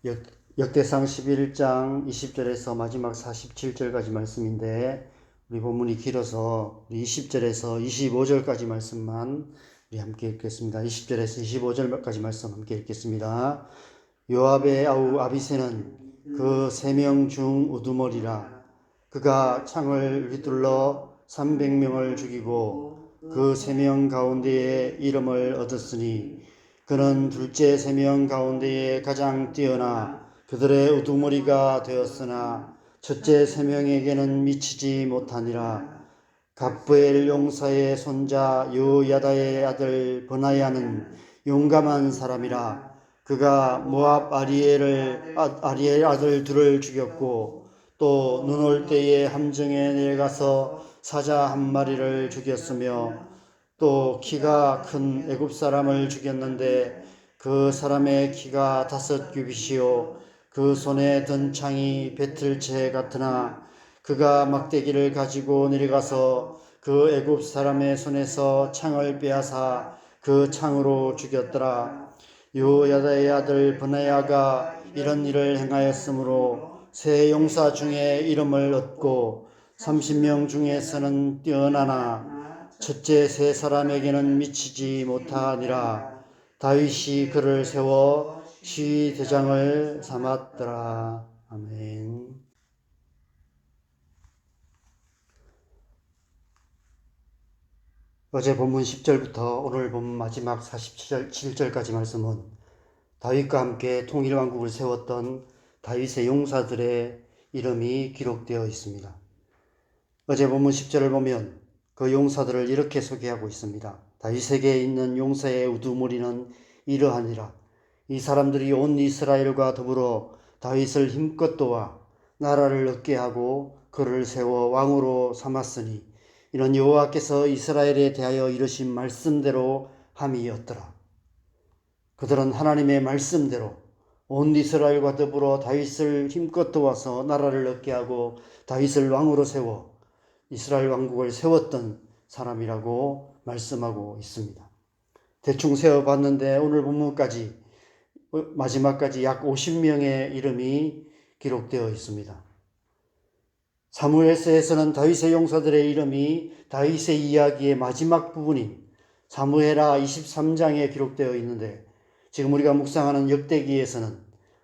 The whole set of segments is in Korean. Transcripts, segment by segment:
역, 역대상 11장 20절에서 마지막 47절까지 말씀인데, 우리 본문이 길어서 20절에서 25절까지 말씀만 우리 함께 읽겠습니다. 20절에서 25절까지 말씀 함께 읽겠습니다. 요압의 아우 아비새는 그 3명 중 우두머리라. 그가 창을 휘둘러 300명을 죽이고 그 3명 가운데에 이름을 얻었으니 그는 둘째 3명 가운데에 가장 뛰어나 그들의 우두머리가 되었으나 첫째 3명에게는 미치지 못하니라. 갑부엘 용사의 손자 요야다의 아들 버나야는 용감한 사람이라. 그가 모압 아리엘 아들 둘을 죽였고 또 눈 올 때에 함정에 내려가서 사자 한 마리를 죽였으며 또 키가 큰 애굽 사람을 죽였는데 그 사람의 키가 5규빗이요 그 손에 든 창이 배틀채 같으나 그가 막대기를 가지고 내려가서 그 애굽 사람의 손에서 창을 빼앗아 그 창으로 죽였더라. 요야다의 아들 브나야가 이런 일을 행하였으므로 세 용사 중에 이름을 얻고 30명 중에서는 뛰어나나 첫째 세 사람에게는 미치지 못하니라. 다윗이 그를 세워 시위 대장을 삼았더라. 아멘. 어제 본문 10절부터 오늘 본문 마지막 47절까지 말씀은 다윗과 함께 통일왕국을 세웠던 다윗의 용사들의 이름이 기록되어 있습니다. 어제 본문 10절을 보면 그 용사들을 이렇게 소개하고 있습니다. 다윗에게 있는 용사의 우두머리는 이러하니라. 이 사람들이 온 이스라엘과 더불어 다윗을 힘껏 도와 나라를 얻게 하고 그를 세워 왕으로 삼았으니 이는 여호와께서 이스라엘에 대하여 이르신 말씀대로 함이었더라. 그들은 하나님의 말씀대로 온 이스라엘과 더불어 다윗을 힘껏 도와서 나라를 얻게 하고 다윗을 왕으로 세워 이스라엘 왕국을 세웠던 사람이라고 말씀하고 있습니다. 대충 세어봤는데 오늘 본문까지 마지막까지 약 50명의 이름이 기록되어 있습니다. 사무엘서에서는 다윗의 용사들의 이름이 다윗의 이야기의 마지막 부분인 사무엘하 23장에 기록되어 있는데 지금 우리가 묵상하는 역대기에서는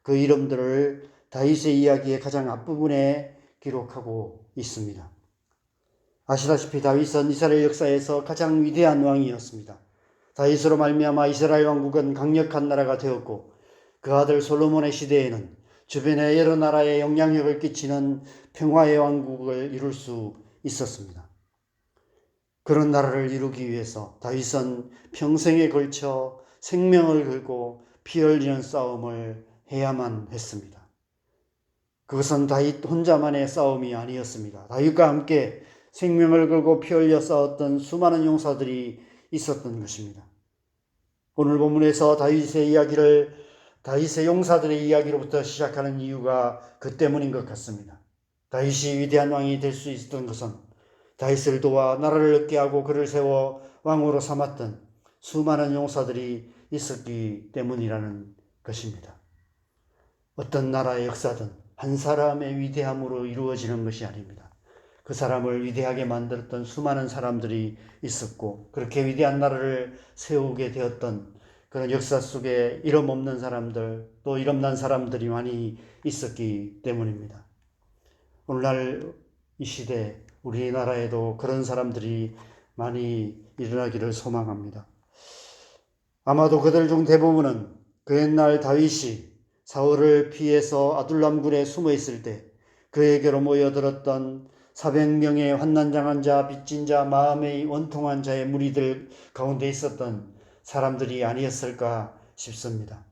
그 이름들을 다윗의 이야기의 가장 앞부분에 기록하고 있습니다. 아시다시피 다윗은 이스라엘 역사에서 가장 위대한 왕이었습니다. 다윗으로 말미암아 이스라엘 왕국은 강력한 나라가 되었고 그 아들 솔로몬의 시대에는 주변의 여러 나라에 영향력을 끼치는 평화의 왕국을 이룰 수 있었습니다. 그런 나라를 이루기 위해서 다윗은 평생에 걸쳐 생명을 걸고 피 흘리는 싸움을 해야만 했습니다. 그것은 다윗 혼자만의 싸움이 아니었습니다. 다윗과 함께 생명을 걸고 피 흘려 싸웠던 수많은 용사들이 있었던 것입니다. 오늘 본문에서 다윗의 용사들의 이야기로부터 시작하는 이유가 그 때문인 것 같습니다. 다윗이 위대한 왕이 될 수 있었던 것은 다윗을 도와 나라를 얻게 하고 그를 세워 왕으로 삼았던 수많은 용사들이 있었기 때문이라는 것입니다. 어떤 나라의 역사든 한 사람의 위대함으로 이루어지는 것이 아닙니다. 그 사람을 위대하게 만들었던 수많은 사람들이 있었고 그렇게 위대한 나라를 세우게 되었던 그런 역사 속에 이름 없는 사람들 또 이름난 사람들이 많이 있었기 때문입니다. 오늘날 이 시대 우리나라에도 그런 사람들이 많이 일어나기를 소망합니다. 아마도 그들 중 대부분은 그 옛날 다윗이 사울을 피해서 아둘람굴에 숨어 있을 때 그에게로 모여들었던 400명의 환난당한 자, 빚진 자, 마음의 원통한 자의 무리들 가운데 있었던 사람들이 아니었을까 싶습니다.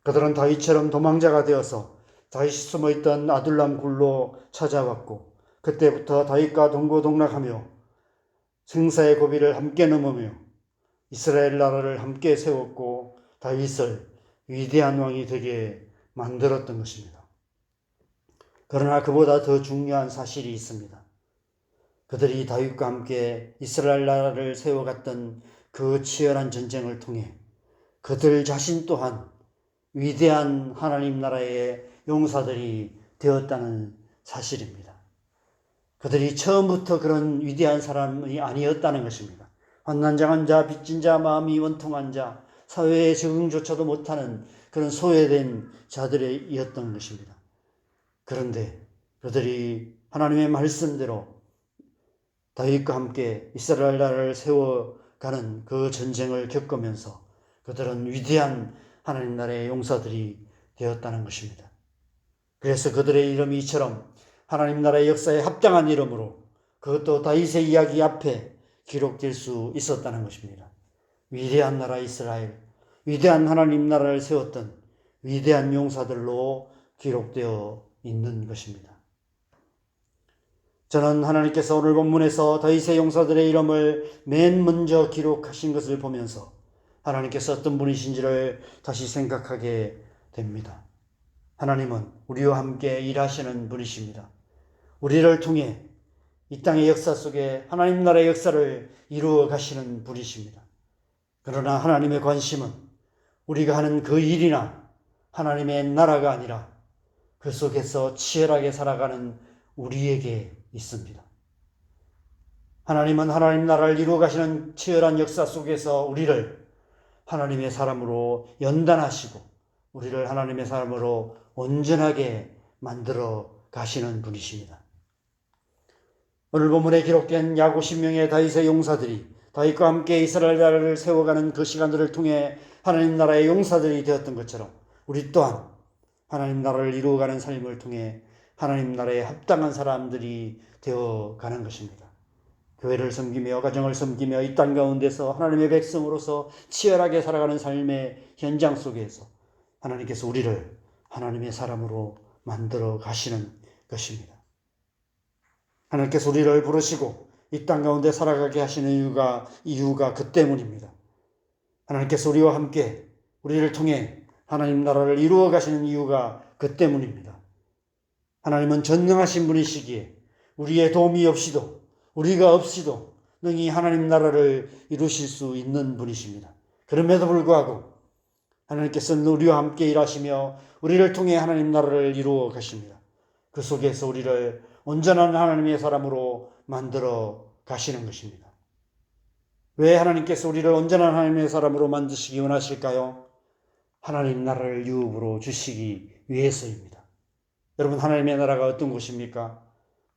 그들은 다윗처럼 도망자가 되어서 다윗이 숨어있던 아둘람 굴로 찾아왔고 그때부터 다윗과 동고동락하며 생사의 고비를 함께 넘으며 이스라엘 나라를 함께 세웠고 다윗을 위대한 왕이 되게 만들었던 것입니다. 그러나 그보다 더 중요한 사실이 있습니다. 그들이 다윗과 함께 이스라엘 나라를 세워갔던 그 치열한 전쟁을 통해 그들 자신 또한 위대한 하나님 나라의 용사들이 되었다는 사실입니다. 그들이 처음부터 그런 위대한 사람이 아니었다는 것입니다. 환난장한 자, 빚진 자, 마음이 원통한 자, 사회에 적응조차도 못하는 그런 소외된 자들이었던 것입니다. 그런데 그들이 하나님의 말씀대로 다윗과 함께 이스라엘 나라를 세워가는 그 전쟁을 겪으면서 그들은 위대한 하나님 나라의 용사들이 되었다는 것입니다. 그래서 그들의 이름이 이처럼 하나님 나라의 역사에 합당한 이름으로 그것도 다윗의 이야기 앞에 기록될 수 있었다는 것입니다. 위대한 나라 이스라엘, 위대한 하나님 나라를 세웠던 위대한 용사들로 기록되어 있는 것입니다. 저는 하나님께서 오늘 본문에서 다윗의 용사들의 이름을 맨 먼저 기록하신 것을 보면서 하나님께서 어떤 분이신지를 다시 생각하게 됩니다. 하나님은 우리와 함께 일하시는 분이십니다. 우리를 통해 이 땅의 역사 속에 하나님 나라의 역사를 이루어 가시는 분이십니다. 그러나 하나님의 관심은 우리가 하는 그 일이나 하나님의 나라가 아니라 그 속에서 치열하게 살아가는 우리에게 있습니다. 하나님은 하나님 나라를 이루어 가시는 치열한 역사 속에서 우리를 하나님의 사람으로 연단하시고 우리를 하나님의 사람으로 온전하게 만들어 가시는 분이십니다. 오늘 본문에 기록된 약 50명의 다윗의 용사들이 다윗과 함께 이스라엘 나라를 세워가는 그 시간들을 통해 하나님 나라의 용사들이 되었던 것처럼 우리 또한 하나님 나라를 이루어가는 삶을 통해 하나님 나라에 합당한 사람들이 되어가는 것입니다. 교회를 섬기며 가정을 섬기며 이 땅 가운데서 하나님의 백성으로서 치열하게 살아가는 삶의 현장 속에서 하나님께서 우리를 하나님의 사람으로 만들어 가시는 것입니다. 하나님께서 우리를 부르시고 이 땅 가운데 살아가게 하시는 이유가 그 때문입니다. 하나님께서 우리와 함께 우리를 통해 하나님 나라를 이루어 가시는 이유가 그 때문입니다. 하나님은 전능하신 분이시기에 우리의 도움이 없이도 우리가 없이도 능히 하나님 나라를 이루실 수 있는 분이십니다. 그럼에도 불구하고 하나님께서는 우리와 함께 일하시며 우리를 통해 하나님 나라를 이루어 가십니다. 그 속에서 우리를 온전한 하나님의 사람으로 만들어 가시는 것입니다. 왜 하나님께서 우리를 온전한 하나님의 사람으로 만드시기 원하실까요? 하나님 나라를 유업으로 주시기 위해서입니다. 여러분, 하나님의 나라가 어떤 곳입니까?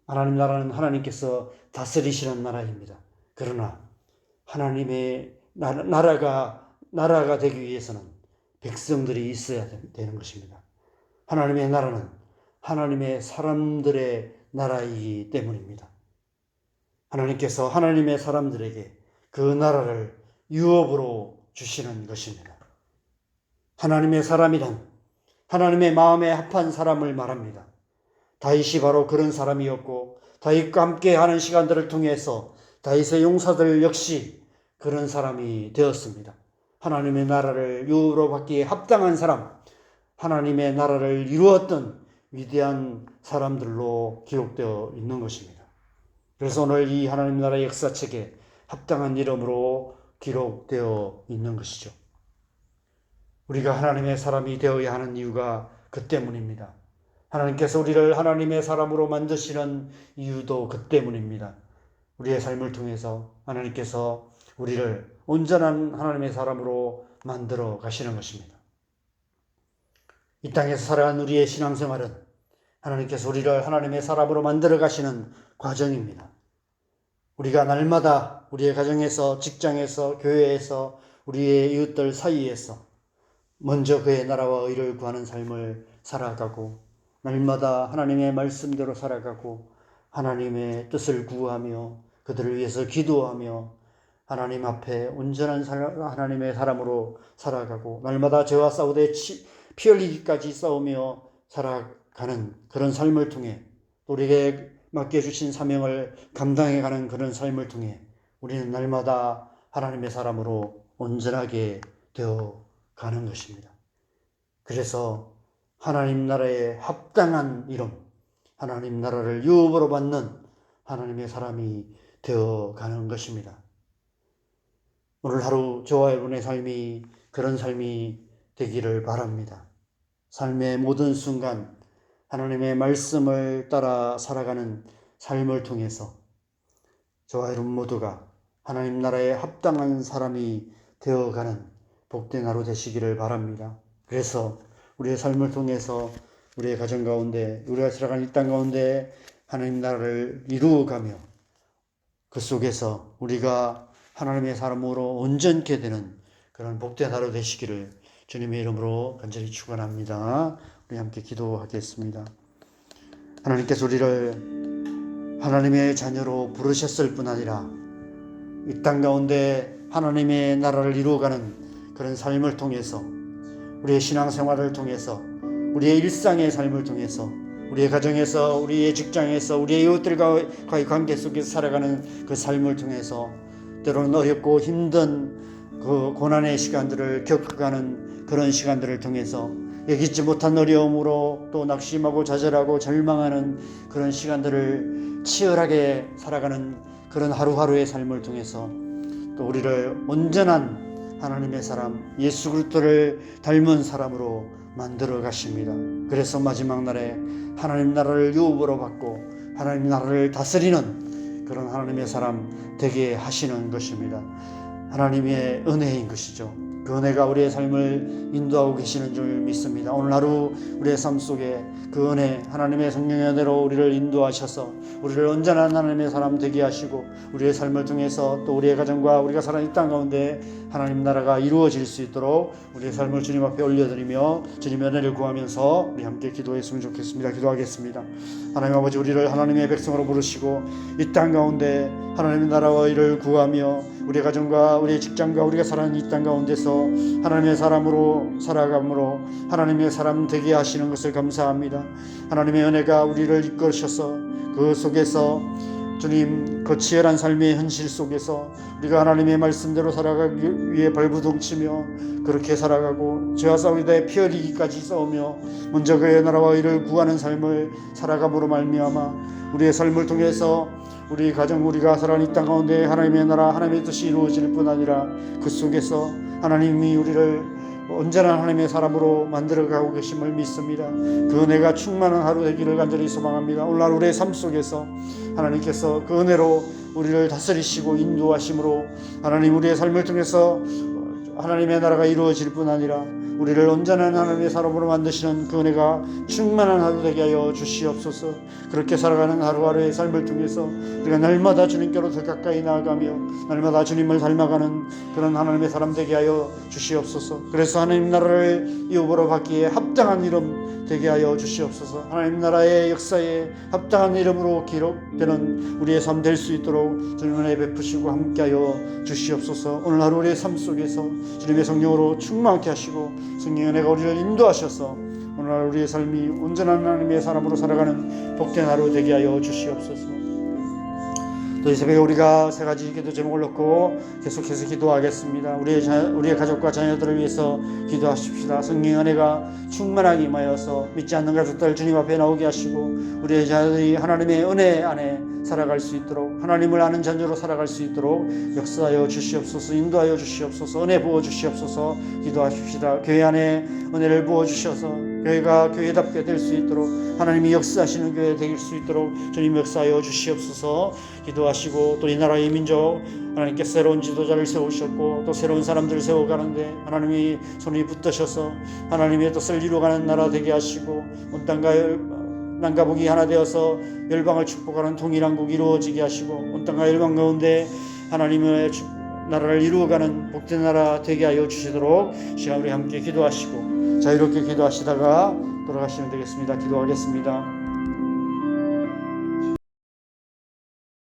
하나님 나라는 하나님께서 다스리시는 나라입니다. 그러나 하나님의 나라가 되기 위해서는 백성들이 있어야 되는 것입니다. 하나님의 나라는 하나님의 사람들의 나라이기 때문입니다. 하나님께서 하나님의 사람들에게 그 나라를 유업으로 주시는 것입니다. 하나님의 사람이란 하나님의 마음에 합한 사람을 말합니다. 다윗이 바로 그런 사람이었고 다윗과 함께 하는 시간들을 통해서 다윗의 용사들 역시 그런 사람이 되었습니다. 하나님의 나라를 유업으로 받기에 합당한 사람, 하나님의 나라를 이루었던 위대한 사람들로 기록되어 있는 것입니다. 그래서 오늘 이 하나님 나라의 역사책에 합당한 이름으로 기록되어 있는 것이죠. 우리가 하나님의 사람이 되어야 하는 이유가 그 때문입니다. 하나님께서 우리를 하나님의 사람으로 만드시는 이유도 그 때문입니다. 우리의 삶을 통해서 하나님께서 우리를 온전한 하나님의 사람으로 만들어 가시는 것입니다. 이 땅에서 살아가는 우리의 신앙생활은 하나님께서 우리를 하나님의 사람으로 만들어 가시는 과정입니다. 우리가 날마다 우리의 가정에서, 직장에서, 교회에서, 우리의 이웃들 사이에서 먼저 그의 나라와 의를 구하는 삶을 살아가고 날마다 하나님의 말씀대로 살아가고 하나님의 뜻을 구하며 그들을 위해서 기도하며 하나님 앞에 온전한 하나님의 사람으로 살아가고 날마다 죄와 싸우되 피 흘리기까지 싸우며 살아가는 그런 삶을 통해 우리에게 맡겨주신 사명을 감당해가는 그런 삶을 통해 우리는 날마다 하나님의 사람으로 온전하게 되어가는 것입니다. 그래서 하나님 나라에 합당한 이름, 하나님 나라를 유업으로 받는 하나님의 사람이 되어가는 것입니다. 오늘 하루 저와 여러분의 삶이 그런 삶이 되기를 바랍니다. 삶의 모든 순간 하나님의 말씀을 따라 살아가는 삶을 통해서 저와 여러분 모두가 하나님 나라에 합당한 사람이 되어가는 복된 하루 되시기를 바랍니다. 그래서 우리의 삶을 통해서 우리의 가정 가운데, 우리가 살아가는 이 땅 가운데 하나님 나라를 이루어가며 그 속에서 우리가 하나님의 사람으로 온전케 되는 그런 복된 하루 되시기를 주님의 이름으로 간절히 축원합니다. 우리 함께 기도하겠습니다. 하나님께서 우리를 하나님의 자녀로 부르셨을 뿐 아니라 이 땅 가운데 하나님의 나라를 이루어가는 그런 삶을 통해서 우리의 신앙생활을 통해서 우리의 일상의 삶을 통해서 우리의 가정에서 우리의 직장에서 우리의 이웃들과의 관계 속에서 살아가는 그 삶을 통해서 때로는 어렵고 힘든 그 고난의 시간들을 겪어가는 그런 시간들을 통해서 예기치 못한 어려움으로 또 낙심하고 좌절하고 절망하는 그런 시간들을 치열하게 살아가는 그런 하루하루의 삶을 통해서 또 우리를 온전한 하나님의 사람 예수 그리스도를 닮은 사람으로 만들어 가십니다. 그래서 마지막 날에 하나님 나라를 유업으로 받고 하나님 나라를 다스리는 그런 하나님의 사람 되게 하시는 것입니다. 하나님의 은혜인 것이죠. 그 은혜가 우리의 삶을 인도하고 계시는 줄 믿습니다. 오늘 하루 우리의 삶 속에 그 은혜 하나님의 성령의 은혜로 우리를 인도하셔서 우리를 온전한 하나님의 사람 되게 하시고 우리의 삶을 통해서 또 우리의 가정과 우리가 살아가는 이 땅 가운데 하나님 나라가 이루어질 수 있도록 우리의 삶을 주님 앞에 올려드리며 주님의 은혜를 구하면서 우리 함께 기도했으면 좋겠습니다. 기도하겠습니다. 하나님 아버지, 우리를 하나님의 백성으로 부르시고 이 땅 가운데 하나님의 나라와 일을 구하며 우리의 가정과 우리의 직장과 우리가 살아가는 이 땅 가운데서 하나님의 사람으로 살아감으로 하나님의 사람 되게 하시는 것을 감사합니다. 하나님의 은혜가 우리를 이끌으셔서 그 속에서 주님 그 치열한 삶의 현실 속에서 우리가 하나님의 말씀대로 살아가기 위해 발부둥치며 그렇게 살아가고 죄와 싸우되 피 흘리기까지 싸우며 먼저 그의 나라와 의를 구하는 삶을 살아감으로 말미암아 우리의 삶을 통해서 우리 가정 우리가 살아가는 이 땅 가운데 하나님의 나라 하나님의 뜻이 이루어질 뿐 아니라 그 속에서 하나님이 우리를 온전한 하나님의 사람으로 만들어가고 계심을 믿습니다. 그 은혜가 충만한 하루 되기를 간절히 소망합니다. 오늘 우리의 삶 속에서 하나님께서 그 은혜로 우리를 다스리시고 인도하심으로 하나님 우리의 삶을 통해서 하나님의 나라가 이루어질 뿐 아니라 우리를 온전한 하나님의 사람으로 만드시는 그 은혜가 충만한 하루 되게 하여 주시옵소서. 그렇게 살아가는 하루하루의 삶을 통해서 우리가 날마다 주님께로 더 가까이 나아가며 날마다 주님을 닮아가는 그런 하나님의 사람 되게 하여 주시옵소서. 그래서 하나님 나라를 이후로 받기에 합당한 이름 되게 하여 주시옵소서. 하나님 나라의 역사에 합당한 이름으로 기록되는 우리의 삶 될 수 있도록 주님 은혜 베푸시고 함께하여 주시옵소서. 오늘 하루 우리의 삶 속에서 주님의 성령으로 충만케 하시고 성령의 은혜가 우리를 인도하셔서 오늘 하루 우리의 삶이 온전한 하나님의 사람으로 살아가는 복된 하루 되게 하여 주시옵소서. 또 이 새벽에 우리가 세 가지 기도 제목을 놓고 계속해서 기도하겠습니다. 우리의 가족과 자녀들을 위해서 기도하십시다. 성령의 은혜가 충만하게 임하여서 믿지 않는 가족들 주님 앞에 나오게 하시고 우리의 자녀들이 하나님의 은혜 안에 살아갈 수 있도록 하나님을 아는 자녀로 살아갈 수 있도록 역사하여 주시옵소서. 인도하여 주시옵소서. 은혜 부어 주시옵소서. 기도하십시다. 교회 안에 은혜를 부어 주셔서 교회가 교회답게 될 수 있도록 하나님이 역사하시는 교회 될 수 있도록 주님 역사하여 주시옵소서. 기도하시고 또 이 나라의 민족 하나님께서 새로운 지도자를 세우셨고 또 새로운 사람들을 세워가는데 하나님이 손이 붙드셔서 하나님의 뜻을 이루어가는 나라 되게 하시고 온 땅과 남과 북이 하나 되어서 열방을 축복하는 통일한국 이루어지게 하시고 온 땅과 열방 가운데 하나님의 나라를 이루어가는 복된 나라 되게 하여 주시도록 시간 우리 함께 기도하시고 자유롭게 기도하시다가 돌아가시면 되겠습니다. 기도하겠습니다.